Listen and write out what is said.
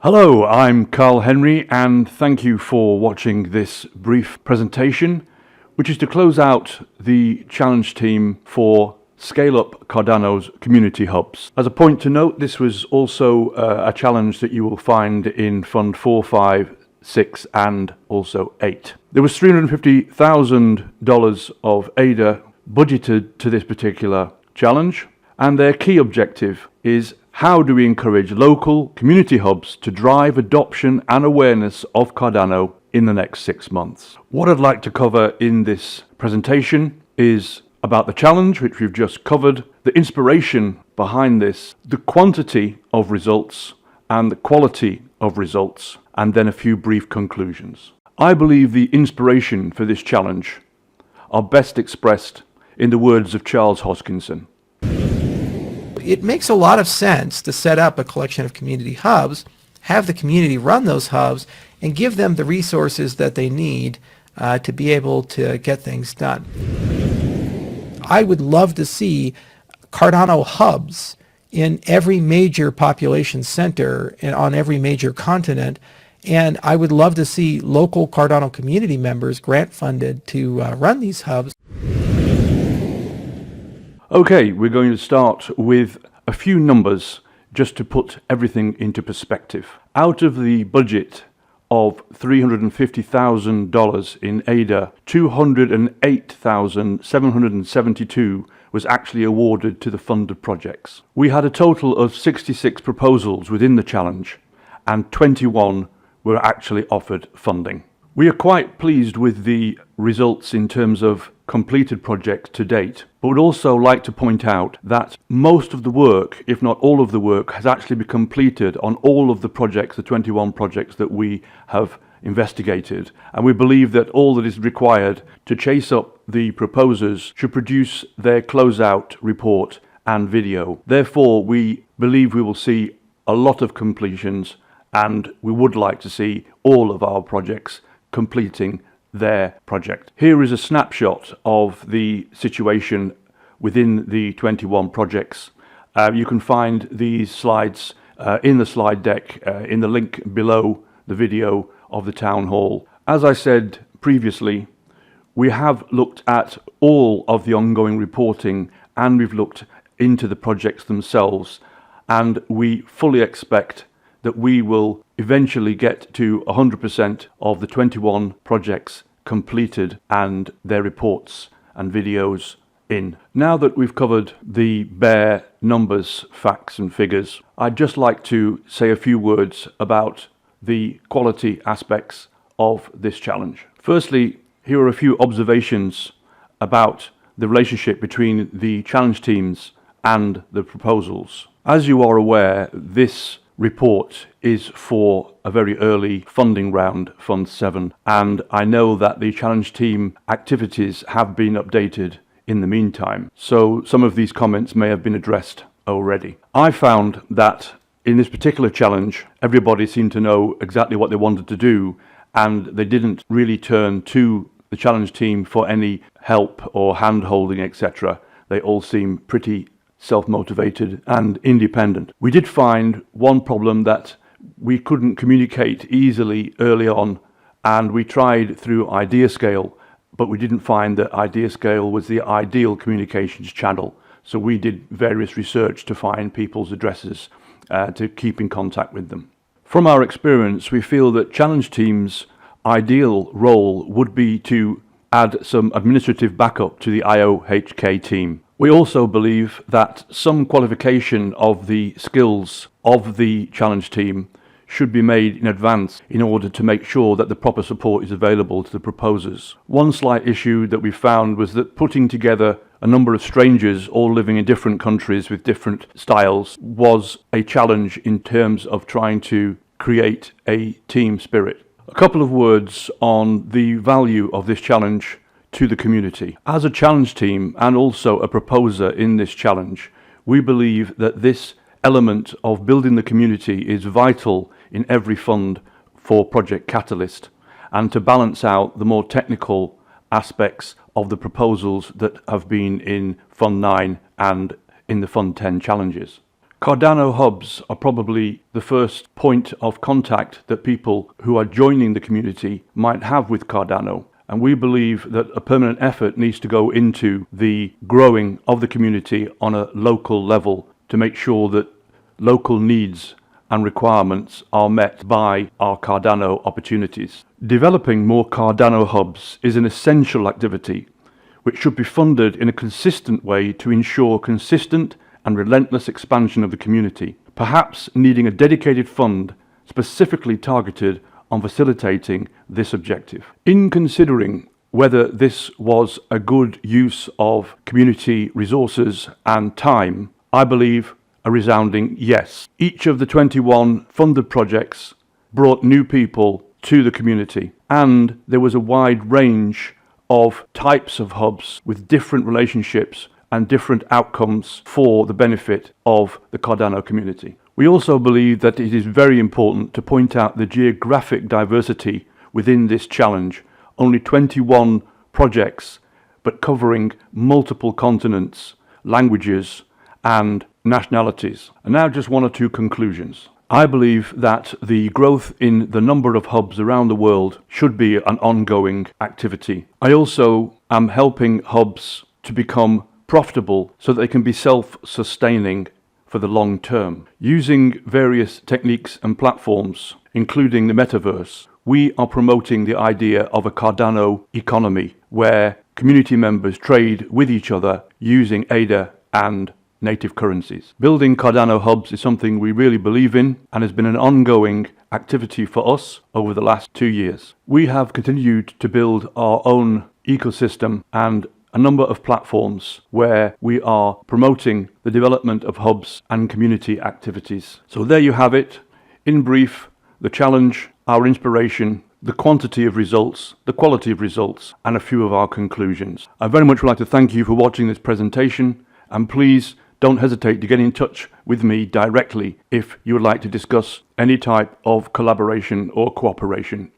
Hello, I'm Carl Henry, and thank you for watching this brief presentation, which is to close out the challenge team for Scale Up Cardano's community hubs. As a point to note, this was also a challenge that you will find in Fund 4, 5, 6 and also 8. There was $350,000 of ADA budgeted to this particular challenge, and their key objective is: how do we encourage local community hubs to drive adoption and awareness of Cardano in the next 6 months? What I'd like to cover in this presentation is about the challenge, which we've just covered, the inspiration behind this, the quantity of results and the quality of results, and then a few brief conclusions. I believe the inspiration for this challenge are best expressed in the words of Charles Hoskinson. It makes a lot of sense to set up a collection of community hubs, have the community run those hubs, and give them the resources that they need to be able to get things done. I would love to see Cardano hubs in every major population center and on every major continent, and I would love to see local Cardano community members grant funded to run these hubs. Okay, we're going to start with a few numbers just to put everything into perspective. Out of the budget of $350,000 in ADA, $208,772 was actually awarded to the funded projects. We had a total of 66 proposals within the challenge, and 21 were actually offered funding. We are quite pleased with the results in terms of completed projects to date, but would also like to point out that most of the work, if not all of the work, has actually been completed on all of the projects, the 21 projects that we have investigated, and we believe that all that is required to chase up the proposers should produce their closeout report and video. Therefore, we believe we will see a lot of completions, and we would like to see all of our projects completing their project. Here is a snapshot of the situation within the 21 projects. You can find these slides in the slide deck in the link below the video of the town hall. As I said previously, we have looked at all of the ongoing reporting, and we've looked into the projects themselves, and we fully expect that we will eventually get to 100% of the 21 projects completed and their reports and videos in. Now that we've covered the bare numbers, facts and figures, I'd just like to say a few words about the quality aspects of this challenge. Firstly, here are a few observations about the relationship between the challenge teams and the proposals. As you are aware, this report is for a very early funding round, Fund 7, and I know that the challenge team activities have been updated in the meantime, so some of these comments may have been addressed already. I found that in this particular challenge, everybody seemed to know exactly what they wanted to do, and they didn't really turn to the challenge team for any help or hand-holding, etc. They all seem pretty self-motivated and independent. We did find one problem, that we couldn't communicate easily early on, and we tried through IdeaScale, but we didn't find that IdeaScale was the ideal communications channel. So we did various research to find people's addresses to keep in contact with them. From our experience, we feel that challenge teams' ideal role would be to add some administrative backup to the IOHK team. We also believe that some qualification of the skills of the challenge team should be made in advance in order to make sure that the proper support is available to the proposers. One slight issue that we found was that putting together a number of strangers all living in different countries with different styles was a challenge in terms of trying to create a team spirit. A couple of words on the value of this challenge to the community. As a challenge team and also a proposer in this challenge, we believe that this element of building the community is vital in every fund for Project Catalyst, and to balance out the more technical aspects of the proposals that have been in Fund 9 and in the Fund 10 challenges. Cardano hubs are probably the first point of contact that people who are joining the community might have with Cardano. And we believe that a permanent effort needs to go into the growing of the community on a local level to make sure that local needs and requirements are met by our Cardano opportunities. Developing more Cardano hubs is an essential activity which should be funded in a consistent way to ensure consistent and relentless expansion of the community, perhaps needing a dedicated fund specifically targeted on facilitating this objective. In considering whether this was a good use of community resources and time, I believe a resounding yes. Each of the 21 funded projects brought new people to the community, and there was a wide range of types of hubs with different relationships and different outcomes for the benefit of the Cardano community. We also believe that it is very important to point out the geographic diversity within this challenge. Only 21 projects, but covering multiple continents, languages, and nationalities. And now just one or two conclusions. I believe that the growth in the number of hubs around the world should be an ongoing activity. I also am helping hubs to become profitable so that they can be self-sustaining for the long term. Using various techniques and platforms, including the metaverse, we are promoting the idea of a Cardano economy where community members trade with each other using ADA and native currencies. Building Cardano hubs is something we really believe in and has been an ongoing activity for us over the last 2 years. We have continued to build our own ecosystem and a number of platforms where we are promoting the development of hubs and community activities. So there you have it. In brief, the challenge, our inspiration, the quantity of results, the quality of results, and a few of our conclusions. I very much would like to thank you for watching this presentation, and please don't hesitate to get in touch with me directly if you would like to discuss any type of collaboration or cooperation.